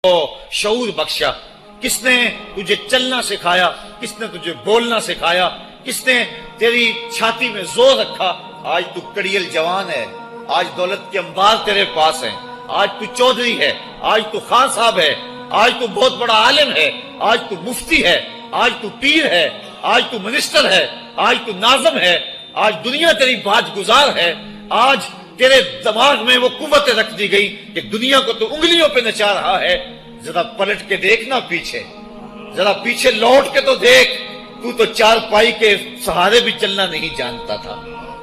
شعور بخشا؟ کس نے تجھے چلنا سکھایا؟ کس نے تجھے بولنا سکھایا؟ کس نے تیری چھاتی میں زور رکھا؟ آج تو کڑیل جوان ہے، آج دولت کے انبار تیرے پاس ہیں، آج تو چودھری ہے، آج تو خان صاحب ہے، آج تو بہت بڑا عالم ہے، آج تو مفتی ہے، آج تو پیر ہے، آج تو منسٹر ہے، آج تو ناظم ہے، آج دنیا تیری باج گزار ہے، آج تیرے دماغ میں وہ قوت رکھ دی گئی کہ دنیا کو تو انگلیوں پہ نچا رہا ہے۔ ذرا پلٹ کے دیکھنا پیچھے، ذرا پیچھے لوٹ کے تو دیکھ، تو چار پائی کے سہارے بھی چلنا نہیں جانتا تھا،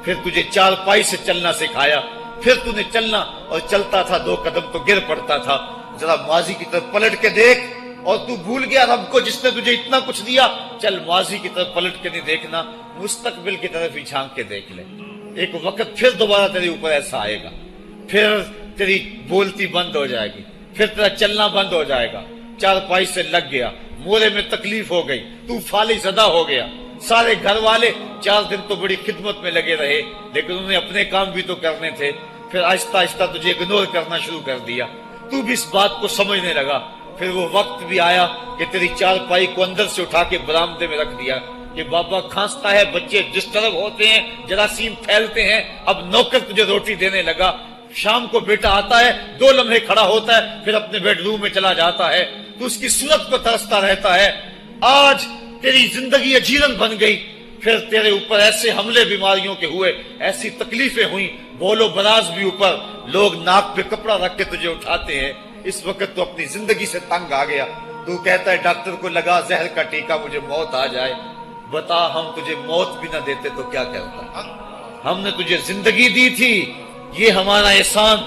پھر تجھے چار پائی سے چلنا سکھایا، پھر تو نے چلنا اور چلتا تھا، دو قدم تو گر پڑتا تھا۔ ذرا ماضی کی طرف پلٹ کے دیکھ، اور تو بھول گیا رب کو جس نے تجھے اتنا کچھ دیا۔ چل ماضی کی طرف پلٹ کے نہیں دیکھنا، مستقبل کی طرف ہی جھانک کے دیکھ لے۔ ایک وقت پھر دوبارہ تیرے اوپر ایسا آئے گا، پھر تیری بولتی بند ہو جائے گی، پھر تیرا چلنا بند ہو جائے گا۔ چار پائی سے لگ گیا، مورے میں تکلیف ہو گئی، تو فالج زدہ ہو گیا۔ سارے گھر والے 4 دن تو بڑی خدمت میں لگے رہے، لیکن انہیں اپنے کام بھی تو کرنے تھے، پھر آہستہ آہستہ تجھے اگنور کرنا شروع کر دیا۔ تو بھی اس بات کو سمجھنے لگا۔ پھر وہ وقت بھی آیا کہ تیری چار پائی کو اندر سے اٹھا کے برآمدے میں رکھ دیا کہ بابا کھانستا ہے، بچے جس طرف ہوتے ہیں جراثیم پھیلتے ہیں، اب نوکر تجھے روٹی دینے لگا۔ شام کو بیٹا آتا ہے، 2 لمحے کھڑا ہوتا ہے، پھر اپنے بیڈ روم میں چلا جاتا ہے، تو اس کی صورت کو ترستا رہتا ہے۔ آج تیری زندگی اجیرن بن گئی، پھر تیرے اوپر ایسے حملے بیماریوں کے ہوئے، ایسی تکلیفیں ہوئیں، بول و براز بھی اوپر، لوگ ناک پہ کپڑا رکھ کے تجھے اٹھاتے ہیں۔ اس وقت تو اپنی زندگی سے تنگ آ گیا، تو کہتا ہے ڈاکٹر کو لگا زہر کا ٹیکہ، مجھے موت آ جائے۔ بتا ہم تجھے موت بھی نہ دیتے تو کیا کرتا؟ ہم نے تجھے زندگی دی تھی، یہ ہمارا احسان،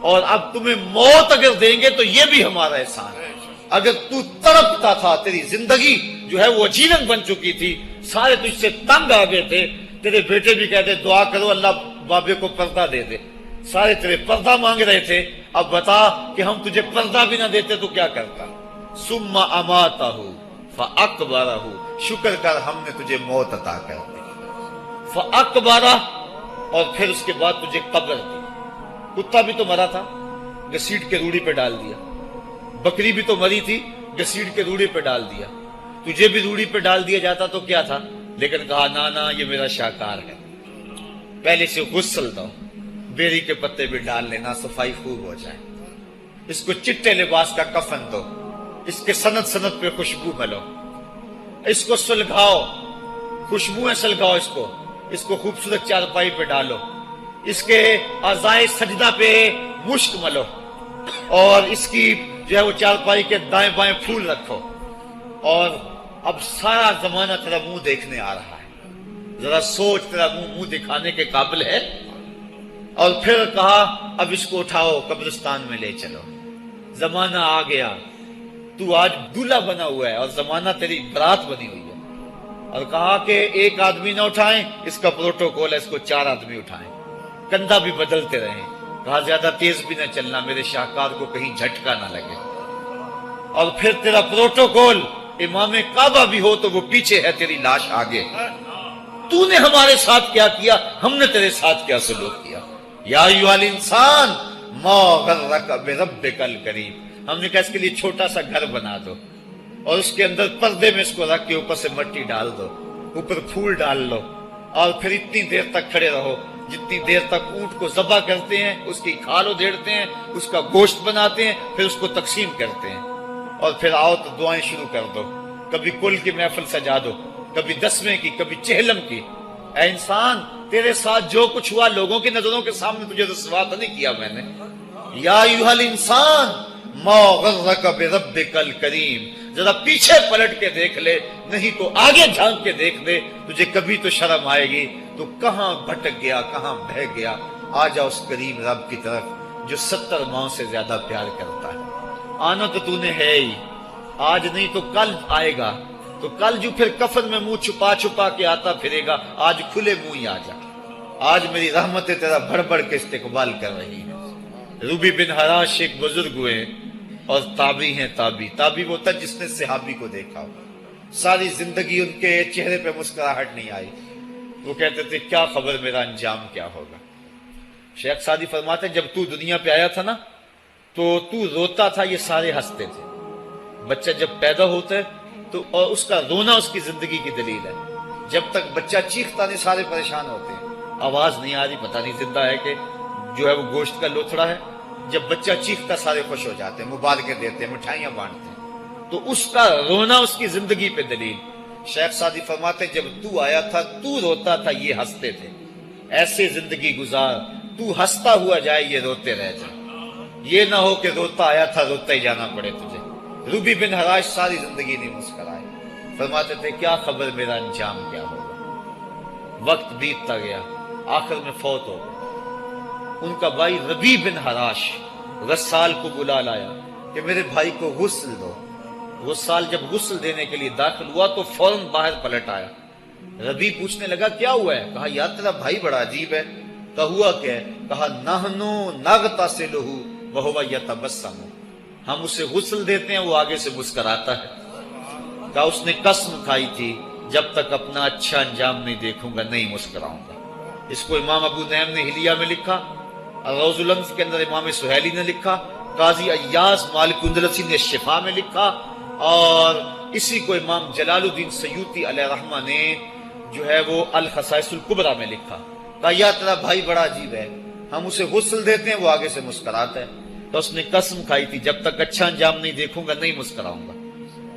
اور اب تمہیں موت اگر دیں گے تو یہ بھی ہمارا احسان ہے۔ اگر تو تڑپتا تھا، تیری زندگی جو ہے وہ اجیرن بن چکی تھی، سارے تجھ سے تنگ آ گئے تھے، تیرے بیٹے بھی کہتے دعا کرو اللہ بابے کو پردہ دے دے، سارے تیرے پردہ مانگ رہے تھے، اب بتا کہ ہم تجھے پردہ بھی نہ دیتے تو کیا کرتا؟ ثم اماتہ فاقبرہ، شکر کر ہم نے تجھے موت عطا کر دی، فاقبرہ، اور پھر اس کے بعد تجھے قبر دی۔ کتا بھی تو مرا تھا، گھسیٹ کے روڑی پہ ڈال دیا، بکری بھی تو مری تھی، گھسیٹ کے روڑی پہ ڈال دیا، تجھے بھی روڑی پہ ڈال دیا جاتا تو کیا تھا؟ لیکن کہا نا یہ میرا شاہکار ہے، پہلے سے غسل دو، بیری کے پتے بھی ڈال لینا، صفائی خوب ہو جائے، اس کو چٹے لباس کا کفن دو، اس کے سند سند پہ خوشبو ملو، اس کو سلگھاؤ، خوشبوئیں سلگھاؤ، اس کو خوبصورت چارپائی پہ ڈالو، اس کے اعضائے سجدہ پہ مشک ملو، اور اس کی جو ہے وہ چارپائی کے دائیں بائیں پھول رکھو، اور اب سارا زمانہ تیرا منہ دیکھنے آ رہا ہے، ذرا سوچ تیرا منہ دکھانے کے قابل ہے؟ اور پھر کہا اب اس کو اٹھاؤ، قبرستان میں لے چلو، زمانہ آ گیا، تو آج دولہا بنا ہوا ہے اور زمانہ تیری برات بنی ہوئی ہے، اور کہا کہ ایک آدمی نہ اٹھائیں، اس کا پروٹوکول ہے، اس کو 4 آدمی اٹھائیں، کندھا بھی بدلتے رہیں، کہا زیادہ تیز بھی نہ چلنا، میرے شاہکار کو کہیں جھٹکا نہ لگے، اور پھر تیرا پروٹوکول امام کعبہ بھی ہو تو وہ پیچھے ہے، تیری لاش آگے۔ تو نے ہمارے ساتھ کیا کیا، ہم نے تیرے ساتھ کیا سلوک کیا؟ یا ایھا الانسان ما غرک بربک الکریم، ہم نے کہا اس کے لیے چھوٹا سا گھر بنا دو، اور اس کے اندر پردے میں اس کو رکھ کے اوپر سے مٹی ڈال دو، اوپر پھول ڈال لو، اور پھر اتنی دیر تک کھڑے رہو جتنی دیر تک اونٹ کو ذبح کرتے ہیں، اس کی کھال ادھیڑتے ہیں، اس کا گوشت بناتے ہیں، پھر اس کو تقسیم کرتے ہیں، اور پھر آؤ تو دعائیں شروع کر دو، کبھی کل کی محفل سجا دو، کبھی 10ویں کی، کبھی چہلم کی۔ اے انسان، تیرے ساتھ جو کچھ ہوا لوگوں کی نظروں کے سامنے تجھے رسوا تو نہیں کیا میں نے؟ یا ایھا الانسان ما غرک بربک الکریم، ذرا پیچھے پلٹ کے دیکھ لے، نہیں تو آگے جھانک کے دیکھ لے، تجھے کبھی تو شرم آئے گی، تو کہاں بھٹک گیا، کہاں بہہ گیا۔ آ جا اس کریم رب کی طرف جو 70 ماؤں سے زیادہ پیار کرتا ہے۔ آنا تو نے ہے ہی، آج نہیں تو کل آئے گا، تو کل جو پھر کفن میں منہ چھپا چھپا کے آتا پھرے گا، آج کھلے منہ ہی آ جا۔ آج میری رحمتیں تیرا بڑھ بڑھ کے استقبال کر رہی ہیں۔ روبی بن حراش ایک بزرگ ہوئے اور تابعی ہیں، تابعی وہ تھا جس نے صحابی کو دیکھا ہو، ساری زندگی ان کے چہرے پہ مسکراہٹ نہیں آئی، وہ کہتے تھے کیا خبر میرا انجام کیا ہوگا۔ شیخ سعدی فرماتے ہیں جب تو دنیا پہ آیا تھا نا تو روتا تھا، یہ سارے ہنستے تھے۔ بچہ جب پیدا ہوتا ہے تو اور اس کا رونا اس کی زندگی کی دلیل ہے۔ جب تک بچہ چیختا نہیں سارے پریشان ہوتے ہیں، آواز نہیں آ رہی، پتہ نہیں زندہ ہے کہ جو ہے وہ گوشت کا لوتھڑا ہے۔ جب بچہ چیختا سارے خوش ہو جاتے ہیں، مبارکیں دیتے ہیں، مٹھائیاں بانٹتے ہیں، تو اس کا رونا اس کی زندگی پہ دلیل۔ شیخ سعدی فرماتے ہیں جب تو آیا تھا تو روتا تھا، یہ ہنستے تھے، ایسے زندگی گزار تو ہنستا ہوا جائے یہ روتے رہ جائے، یہ نہ ہو کہ روتا آیا تھا روتا ہی جانا پڑے تجھے۔ ربی بن حراش ساری زندگی نہیں مسکرائے، فرماتے تھے کیا خبر میرا انجام کیا ہوگا۔ وقت بیتتا گیا، آخر میں فوت ہو گئے۔ ان کا بھائی ربی بن حراش غسال کو بلا لایا کہ میرے بھائی کو غسل دو۔ غسال جب غسل دینے کے لیے داخل ہوا تو فوراً باہر پلٹ آیا۔ ربی پوچھنے لگا کیا ہوا ہے؟ کہا یار تیرا بھائی بڑا عجیب ہے۔ کہا ہوا کیا ہے؟ کہا نحنو نغتسلہ وہو یتبسم، ہم اسے غسل دیتے ہیں وہ آگے سے مسکراتا ہے۔ کہا اس نے قسم کھائی تھی جب تک اپنا اچھا انجام نہیں دیکھوں گا نہیں مسکراؤں گا۔ اس کو امام ابو نعیم نے حلیہ میں لکھا، روز الانف کے اندر امام سہیلی نے لکھا، قاضی ایاز مالک اندلسی نے شفا میں لکھا، اور اسی کو امام جلال الدین سیوطی علیہ رحمہ نے جو ہے وہ الخصائص الکبریٰ میں لکھا۔ کہا یا تیرا بھائی بڑا عجیب ہے، ہم اسے غسل دیتے ہیں وہ آگے سے مسکراتا ہے۔ تو اس نے قسم کھائی تھی جب تک اچھا انجام نہیں دیکھوں گا نہیں مسکراؤں گا۔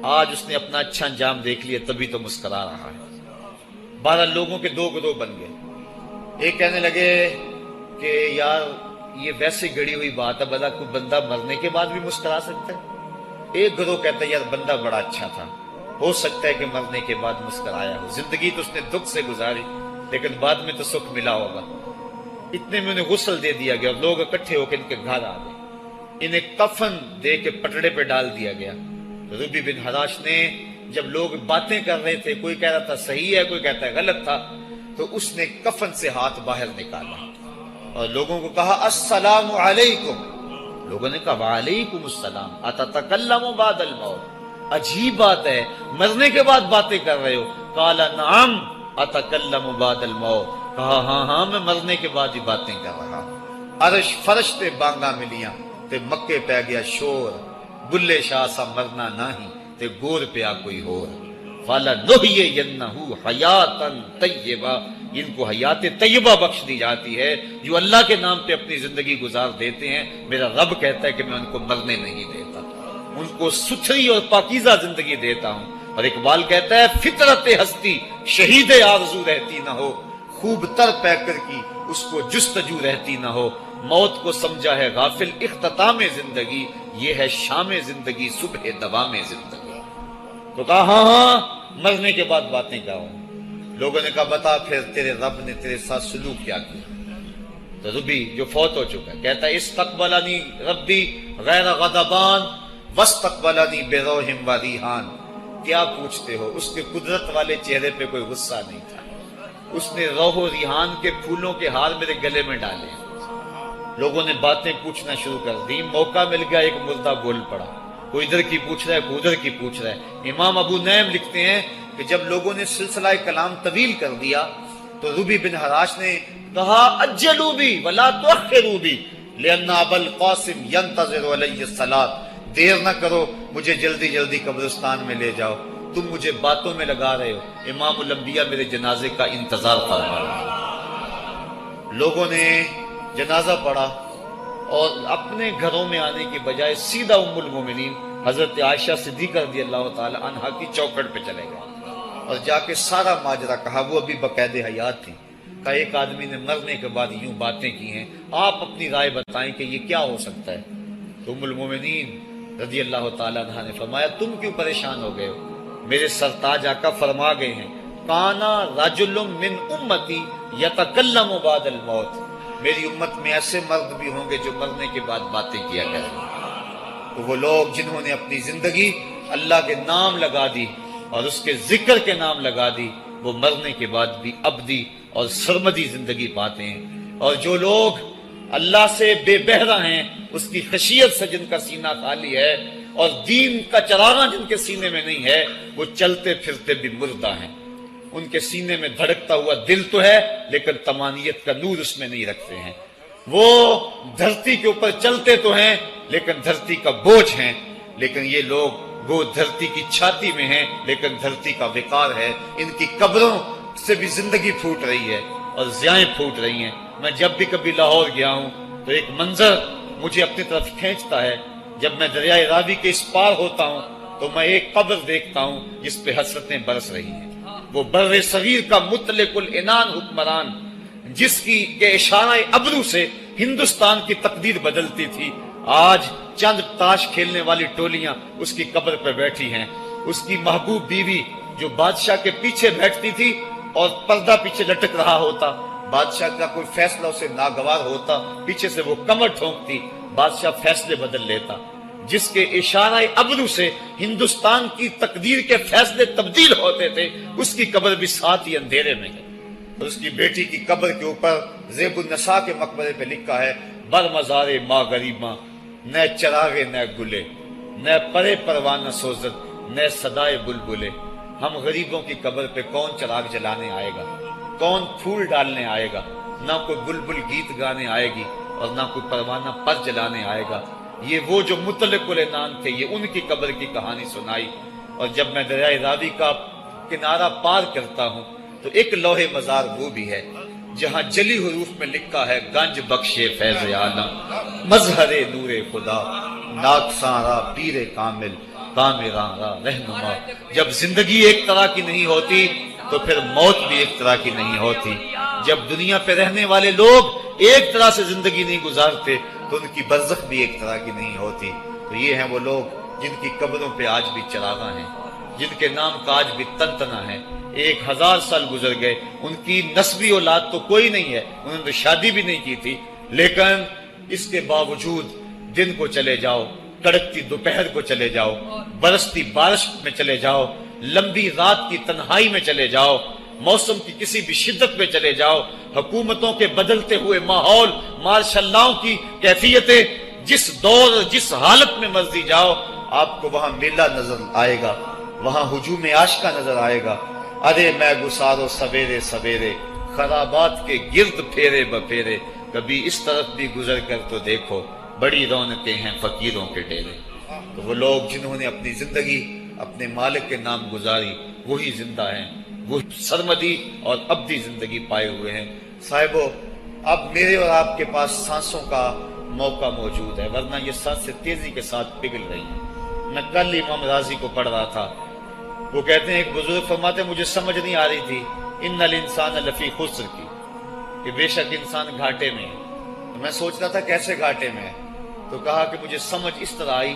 آج اس نے اپنا اچھا انجام دیکھ لیا تبھی تو مسکرا رہا ہے۔ 12 لوگوں کے 2 گروہ بن گئے۔ ایک کہنے لگے کہ یار یہ ویسے گڑی ہوئی بات ہے، بلا کوئی بندہ مرنے کے بعد بھی مسکرا سکتا ہے۔ ایک گروہ کہتا ہے یار بندہ بڑا اچھا تھا، ہو سکتا ہے کہ مرنے کے بعد مسکرایا ہو، زندگی تو اس نے دکھ سے گزاری لیکن بعد میں تو سکھ ملا ہوگا۔ اتنے میں انہیں غسل دے دیا گیا اور لوگ اکٹھے ہو کے ان کے گھر آ گئے، انہیں کفن دے کے پٹڑے پہ ڈال دیا گیا۔ ربی بن حراش نے جب لوگ باتیں کر رہے تھے، کوئی کہہ رہا تھا صحیح ہے کوئی کہتا ہے غلط تھا، تو اس نے کفن سے ہاتھ باہر نکالا اور لوگوں کو کہا السلام علیکم۔ لوگوں نے کہا وعلیکم السلام، اتتکلم بعد الموت، عجیب بات ہے مرنے کے بعد باتیں کر رہے ہو۔ قال نعم اتکلم بعد الموت، کہا ہاں ہاں میں مرنے کے بعد ہی باتیں کر رہا ہوں۔ عرش فرش تے بانگا ملیاں تے مکے پہ گیا شور، بلے شاہ سا مرنا نہیں تے گور پیا کوئی ہور۔ فَلَنُحْيِيَنَّهُ حَيَاتًا طَيِّبَةً، ان کو حیات طیبہ بخش دی جاتی ہے جو اللہ کے نام پہ اپنی زندگی گزار دیتے ہیں۔ میرا رب کہتا ہے کہ میں ان کو مرنے نہیں دیتا، ان کو ستھری اور پاکیزہ زندگی دیتا ہوں۔ اور اقبال کہتا ہے فطرت ہستی شہید آرزو رہتی نہ ہو، خوب تر پیکر کی اس کو جستجو رہتی نہ ہو۔ موت کو سمجھا ہے غافل اختتام زندگی، یہ ہے شام زندگی صبح دوام زندگی۔ تو کہا ہاں ہاں مرنے کے بعد باتیں کیا ہوں۔ لوگوں نے کہا بتا پھر تیرے رب نے تیرے ساتھ سلوک کیا کیا۔ تو ربی جو فوت ہو چکا ہے کہتا ہے استقبلنی ربی غیر غضبان واستقبلنی بروح و ریحان۔ کیا پوچھتے ہو، اس کے قدرت والے چہرے پہ کوئی غصہ نہیں تھا، اس نے روح و ریحان کے پھولوں کے ہار میرے گلے میں ڈالے۔ لوگوں نے باتیں پوچھنا شروع کر دی، موقع مل گیا ایک مردہ بول پڑا، کوئی ادھر کی پوچھ رہا ہے کوئی ادھر کی پوچھ رہا ہے۔ امام ابو نعیم لکھتے ہیں کہ جب لوگوں نے سلسلہ کلام طویل کر دیا تو ربی بن حراش نے کہا اجلوا بی ولا تؤخروا بی لان ابا القاسم ينتظر علی الصلاۃ، دیر نہ کرو مجھے جلدی جلدی قبرستان میں لے جاؤ، تم مجھے باتوں میں لگا رہے ہو، امام الانبیاء میرے جنازے کا انتظار فرما رہے ہیں۔ لوگوں نے جنازہ پڑھا اور اپنے گھروں میں آنے کی بجائے سیدھا ام المومنین حضرت عائشہ صدیقہ رضی اللہ تعالی عنہا کی چوکھٹ پہ چلے گئے اور جا کے سارا ماجرا کہا۔ وہ ابھی باقاعد حیات تھی، کہ ایک آدمی نے مرنے کے بعد یوں باتیں کی ہیں، آپ اپنی رائے بتائیں کہ یہ کیا ہو سکتا ہے۔ تو ام المومنین رضی اللہ تعالی عنہا نے فرمایا تم کیوں پریشان ہو گئے ہو، میرے سرتاج آقا فرما گئے ہیں کانا رجل من امتی یتکلم بعد الموت، میری امت میں ایسے مرد بھی ہوں گے جو مرنے کے بعد باتیں کیا کریں گے۔ تو وہ لوگ جنہوں نے اپنی زندگی اللہ کے نام لگا دی اور اس کے ذکر کے نام لگا دی، وہ مرنے کے بعد بھی ابدی اور سرمدی زندگی پاتے ہیں۔ اور جو لوگ اللہ سے بے بہرہ ہیں، اس کی خشیت سے جن کا سینہ خالی ہے اور دین کا چراغاں جن کے سینے میں نہیں ہے، وہ چلتے پھرتے بھی مردہ ہیں۔ ان کے سینے میں دھڑکتا ہوا دل تو ہے لیکن تمانیت کا نور اس میں نہیں رکھتے ہیں۔ وہ دھرتی کے اوپر چلتے تو ہیں لیکن دھرتی کا بوجھ ہیں، لیکن یہ لوگ وہ دھرتی کی چھاتی میں ہیں لیکن دھرتی کا وقار ہے۔ ان کی قبروں سے بھی زندگی پھوٹ رہی ہے اور ضیائیں پھوٹ رہی ہیں۔ میں جب بھی کبھی لاہور گیا ہوں تو ایک منظر مجھے اپنی طرف کھینچتا ہے، جب میں دریائے راوی کے اس پار ہوتا ہوں تو میں ایک قبر دیکھتا ہوں جس پہ حسرتیں برس رہی ہیں۔ وہ بر صغیر کا مطلق العنان حکمران، جس کی کے اشارہ ابرو سے ہندوستان کی تقدیر بدلتی تھی، آج چند تاش کھیلنے والی ٹولیاں اس کی قبر پہ بیٹھی ہیں۔ اس کی محبوب بیوی جو بادشاہ کے پیچھے بیٹھتی تھی اور پردہ پیچھے لٹک رہا ہوتا، بادشاہ کا کوئی فیصلہ اسے ناگوار ہوتا، پیچھے سے وہ کمر ٹھونکتی، بادشاہ فیصلے بدل لیتا۔ جس کے اشارہ ابرو سے ہندوستان کی تقدیر کے فیصلے تبدیل ہوتے تھے، اس کی قبر بھی ساتھ ہی اندھیرے میں ہے۔ اور اس کی بیٹی کی قبر کے اوپر زیب النساء کے مقبرے پہ لکھا ہے، بر مزار ماں غریباں، نہ چراغے نہ گلے، نہ پرے پروانہ سوزد، نہ صدائے بلبلے۔ ہم غریبوں کی قبر پہ کون چراغ جلانے آئے گا، کون پھول ڈالنے آئے گا؟ نہ کوئی بلبل گیت گانے آئے گی اور نہ کوئی پروانہ پر جلانے آئے گا۔ یہ وہ جو مطلق العنان تھے، یہ ان کی قبر کی کہانی سنائی۔ اور جب میں دریائے راوی کا کنارہ پار کرتا ہوں تو ایک لوح مزار وہ بھی ہے جہاں جلی حروف میں لکھا ہے، گنج بخشے فیض عالم، مظہر نور خدا، ناکساں پیر کامل، کامراں رہنما۔ جب زندگی ایک طرح کی نہیں ہوتی تو پھر موت بھی ایک طرح کی نہیں ہوتی۔ جب دنیا پہ رہنے والے لوگ ایک طرح سے زندگی نہیں گزارتے تو ان کی برزخ بھی ایک طرح کی نہیں ہوتی۔ تو یہ ہیں وہ لوگ جن کی قبروں پہ آج بھی چراغاں ہیں، جن کے نام کا آج بھی تنتنا ہے۔ 1000 سال گزر گئے، ان کی نسبی اولاد تو کوئی نہیں ہے، انہوں نے تو شادی بھی نہیں کی تھی، لیکن اس کے باوجود دن کو چلے جاؤ، کڑکتی دوپہر کو چلے جاؤ، برستی بارش میں چلے جاؤ، لمبی رات کی تنہائی میں چلے جاؤ، موسم کی کسی بھی شدت میں چلے جاؤ، حکومتوں کے بدلتے ہوئے ماحول، مارشل لاؤ کی کیفیتیں، جس دور جس حالت میں مرضی جاؤ، آپ کو وہاں میلہ نظر آئے گا، وہاں ہجوم عاشقہ نظر آئے گا۔ ارے میں گسارو سویرے سویرے، خرابات کے گرد پھیرے بپھیرے، کبھی اس طرف بھی گزر کر تو دیکھو، بڑی رونقیں ہیں فقیروں کے ڈیرے۔ تو وہ لوگ جنہوں نے اپنی زندگی اپنے مالک کے نام گزاری، وہی زندہ ہیں، وہ سرمدی اور ابدی زندگی پائے ہوئے ہیں۔ صاحبو، اب میرے اور آپ کے پاس سانسوں کا موقع موجود ہے، ورنہ یہ سانسیں تیزی کے ساتھ پگھل رہی ہیں۔ میں کل امام راضی کو پڑھ رہا تھا، وہ کہتے ہیں، ایک بزرگ فرماتے ہیں، مجھے سمجھ نہیں آ رہی تھی ان الانسان لفی خسر کی، کہ بے شک انسان گھاٹے میں ہے۔ تو میں سوچ رہا تھا کیسے گھاٹے میں ہے، تو کہا کہ مجھے سمجھ اس طرح آئی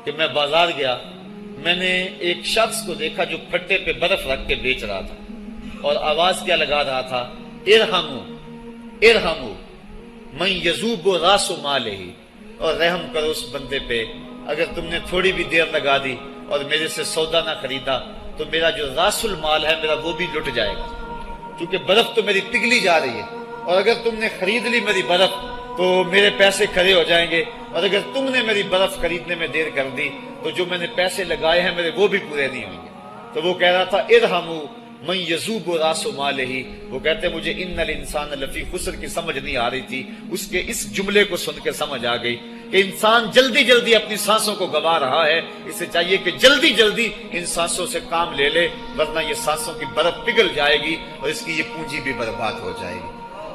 کہ میں بازار گیا، میں نے ایک شخص کو دیکھا جو پھٹے پہ برف رکھ کے بیچ رہا تھا، اور آواز کیا لگا رہا تھا، ارحمو ارحمو من یذوب راس مالہ، اور رحم کرو اس بندے پہ، اگر تم نے تھوڑی بھی دیر لگا دی اور میرے سے سودا نہ خریدا تو میرا جو راس المال ہے میرا وہ بھی لٹ جائے گا، کیونکہ برف تو میری پگھلی جا رہی ہے، اور اگر تم نے خرید لی میری برف تو میرے پیسے کھڑے ہو جائیں گے، اور اگر تم نے میری برف خریدنے میں دیر کر دی تو جو میں نے پیسے لگائے ہیں میرے وہ بھی پورے نہیں ہوں گے۔ تو وہ کہہ رہا تھا، ارحمو من یذوب راس مالہ، وہ کہتے مجھے ان الانسان لفی خسر کی سمجھ نہیں آ رہی تھی، اس کے اس جملے کو سن کے سمجھ آ گئی کہ انسان جلدی جلدی اپنی سانسوں کو گوا رہا ہے، اسے چاہیے کہ جلدی جلدی ان سانسوں سے کام لے لے، ورنہ یہ سانسوں کی برف پگھل جائے گی اور اس کی یہ پونجی بھی برباد ہو جائے گی۔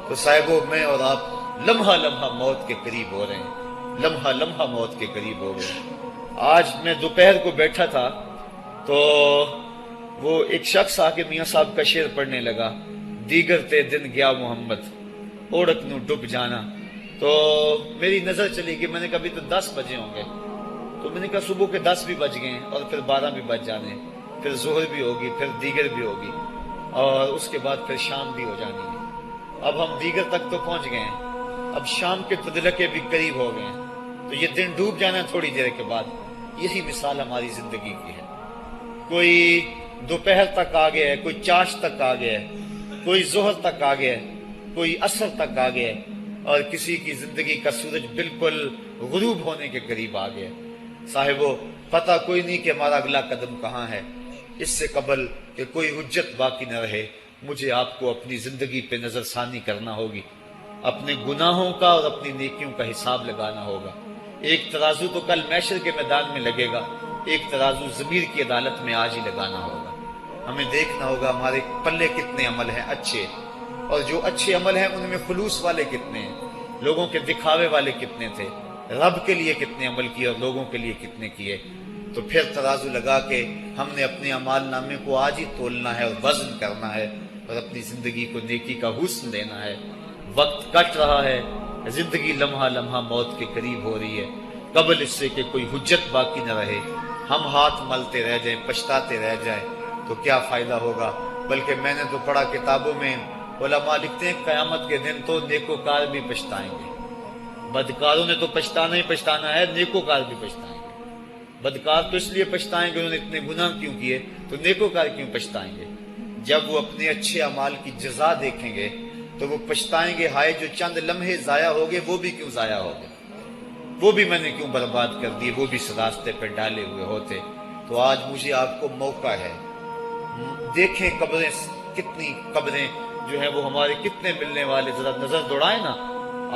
تو صاحبو، میں اور آپ لمحہ لمحہ موت کے قریب ہو رہے ہیں، لمحہ لمحہ موت کے قریب ہو گئے۔ آج میں دوپہر کو بیٹھا تھا تو وہ ایک شخص آ کے میاں صاحب کا شعر پڑھنے لگا، دیگر تے دن گیا محمد، اوڑک نو ڈب جانا۔ تو میری نظر چلی گئی، میں نے کہا ابھی تو 10 بجے ہوں گے، تو میں نے کہا صبح کے 10 بھی بج گئے اور پھر 12 بھی بج جانے، پھر ظہر بھی ہوگی، پھر دیگر بھی ہوگی، اور اس کے بعد پھر شام بھی ہو جانی ہے۔ اب ہم دیگر تک تو پہنچ گئے ہیں، اب شام کے تدلکے بھی قریب ہو گئے ہیں، تو یہ دن ڈوب جانا تھوڑی دیر کے بعد۔ یہی مثال ہماری زندگی کی ہے، کوئی دوپہر تک آ گیا ہے، کوئی چاش تک آ گیا ہے، کوئی ظہر تک آ گیا ہے، کوئی عصر تک آ گیا ہے، اور کسی کی زندگی کا سورج بالکل غروب ہونے کے قریب آ گیا ہے۔ صاحبو، پتہ کوئی نہیں کہ ہمارا اگلا قدم کہاں ہے۔ اس سے قبل کہ کوئی حجت باقی نہ رہے، مجھے آپ کو اپنی زندگی پہ نظر ثانی کرنا ہوگی، اپنے گناہوں کا اور اپنی نیکیوں کا حساب لگانا ہوگا۔ ایک ترازو تو کل محشر کے میدان میں لگے گا، ایک ترازو ضمیر کی عدالت میں آج ہی لگانا ہوگا۔ ہمیں دیکھنا ہوگا ہمارے پلے کتنے عمل ہیں اچھے، اور جو اچھے عمل ہیں ان میں خلوص والے کتنے ہیں، لوگوں کے دکھاوے والے کتنے تھے، رب کے لیے کتنے عمل کیے اور لوگوں کے لیے کتنے کیے۔ تو پھر ترازو لگا کے ہم نے اپنے اعمال نامے کو آج ہی تولنا ہے اور وزن کرنا ہے، اور اپنی زندگی کو نیکی کا حسن دینا ہے۔ وقت کٹ رہا ہے، زندگی لمحہ لمحہ موت کے قریب ہو رہی ہے، قبل اس سے کہ کوئی حجت باقی نہ رہے، ہم ہاتھ ملتے رہ جائیں، پچھتاتے رہ جائیں تو کیا فائدہ ہوگا۔ بلکہ میں نے تو پڑھا کتابوں میں، علماء لکھتے ہیں قیامت کے دن تو نیکوکار بھی پچھتائیں گے۔ بدکاروں نے تو پچھتانا ہی پچھتانا ہے، نیکوکار بھی پچھتائیں گے۔ بدکار تو اس لیے پچھتائیں گے انہوں نے اتنے گناہ کیوں کیے، تو نیکوکار کیوں پچھتائیں گے؟ جب وہ اپنے اچھے اعمال کی جزا دیکھیں گے تو وہ پچھتائیں گے، ہائے جو چند لمحے ضائع ہو گئے وہ بھی کیوں ضائع ہو گئے، وہ بھی میں نے کیوں برباد کر دیے، وہ بھی اس راستے پہ ڈالے ہوئے ہوتے۔ تو آج مجھے آپ کو موقع ہے، دیکھیں قبریں، کتنی قبریں جو ہیں وہ ہمارے کتنے ملنے والے، ذرا نظر دوڑائیں نا،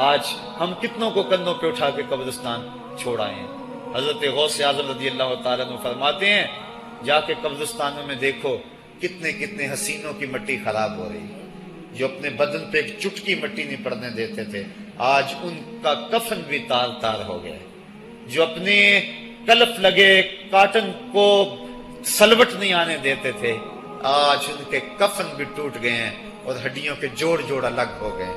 آج ہم کتنوں کو کندھوں پہ اٹھا کے قبرستان چھوڑائے ہیں۔ حضرت غوث اعظم رضی اللہ تعالیٰ عنہ فرماتے ہیں، جا کے قبرستانوں میں دیکھو کتنے کتنے حسینوں کی مٹی خراب ہو رہی، جو اپنے بدن پہ ایک چٹکی مٹی نہیں پڑنے دیتے تھے، آج ان کا کفن بھی تار تار ہو گیا، جو اپنے کلف لگے کاٹن کو سلوٹ نہیں آنے دیتے تھے، آج ان کے کفن بھی ٹوٹ گئے ہیں اور ہڈیوں کے جوڑ جوڑ الگ ہو گئے۔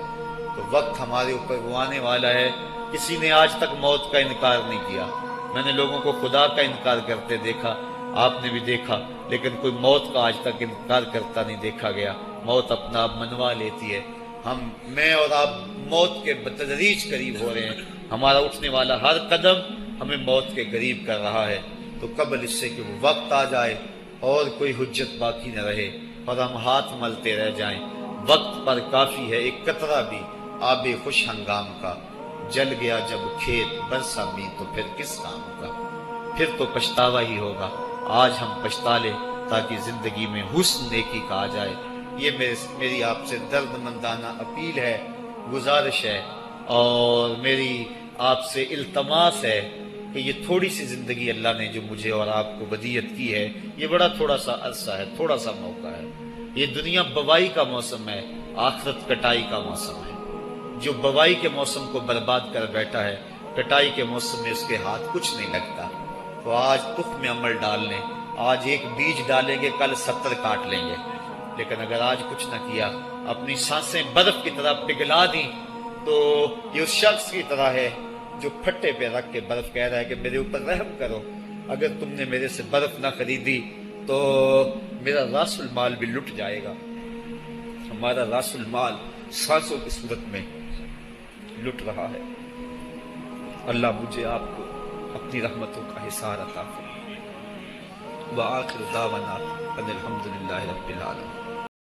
تو وقت ہمارے اوپر وہ آنے والا ہے، کسی نے آج تک موت کا انکار نہیں کیا۔ میں نے لوگوں کو خدا کا انکار کرتے دیکھا، آپ نے بھی دیکھا، لیکن کوئی موت کا آج تک انکار کرتا نہیں دیکھا گیا۔ موت اپنا آپ منوا لیتی ہے، میں اور آپ موت کے بتدریج قریب ہو رہے ہیں، ہمارا اٹھنے والا ہر قدم ہمیں موت کے قریب کر رہا ہے۔ تو قبل اس سے کہ وہ وقت آ جائے اور کوئی حجت باقی نہ رہے اور ہم ہاتھ ملتے رہ جائیں، وقت پر کافی ہے ایک قطرہ بھی آب خوش ہنگام کا، جل گیا جب کھیت برسا می تو پھر کس کام کا، پھر تو پچھتاوا ہی ہوگا۔ آج ہم پچھتا لیں تاکہ زندگی میں حسن نیکی کا آ جائے۔ یہ میری آپ سے درد مندانہ اپیل ہے، گزارش ہے، اور میری آپ سے التماس ہے کہ یہ تھوڑی سی زندگی اللہ نے جو مجھے اور آپ کو ودیعت کی ہے، یہ بڑا تھوڑا سا عرصہ ہے، تھوڑا سا موقع ہے۔ یہ دنیا بوائی کا موسم ہے، آخرت کٹائی کا موسم ہے۔ جو بوائی کے موسم کو برباد کر بیٹھا ہے، کٹائی کے موسم میں اس کے ہاتھ کچھ نہیں لگتا۔ تو آج تخم میں عمل ڈال لیں، آج ایک بیج ڈالیں گے کل 70 کاٹ لیں گے، لیکن اگر آج کچھ نہ کیا، اپنی سانسیں برف کی طرح پگھلا دیں، تو یہ اس شخص کی طرح ہے جو پھٹے پہ رکھ کے برف کہہ رہا ہے کہ میرے اوپر رحم کرو، اگر تم نے میرے سے برف نہ خریدی تو میرا راس المال بھی لٹ جائے گا۔ ہمارا راس المال سانسوں کی صورت میں لٹ رہا ہے۔ اللہ مجھے آپ کو اپنی رحمتوں کا حصار عطا فرمائے۔ وآخر دعوانا ان الحمد للہ رب العالمین۔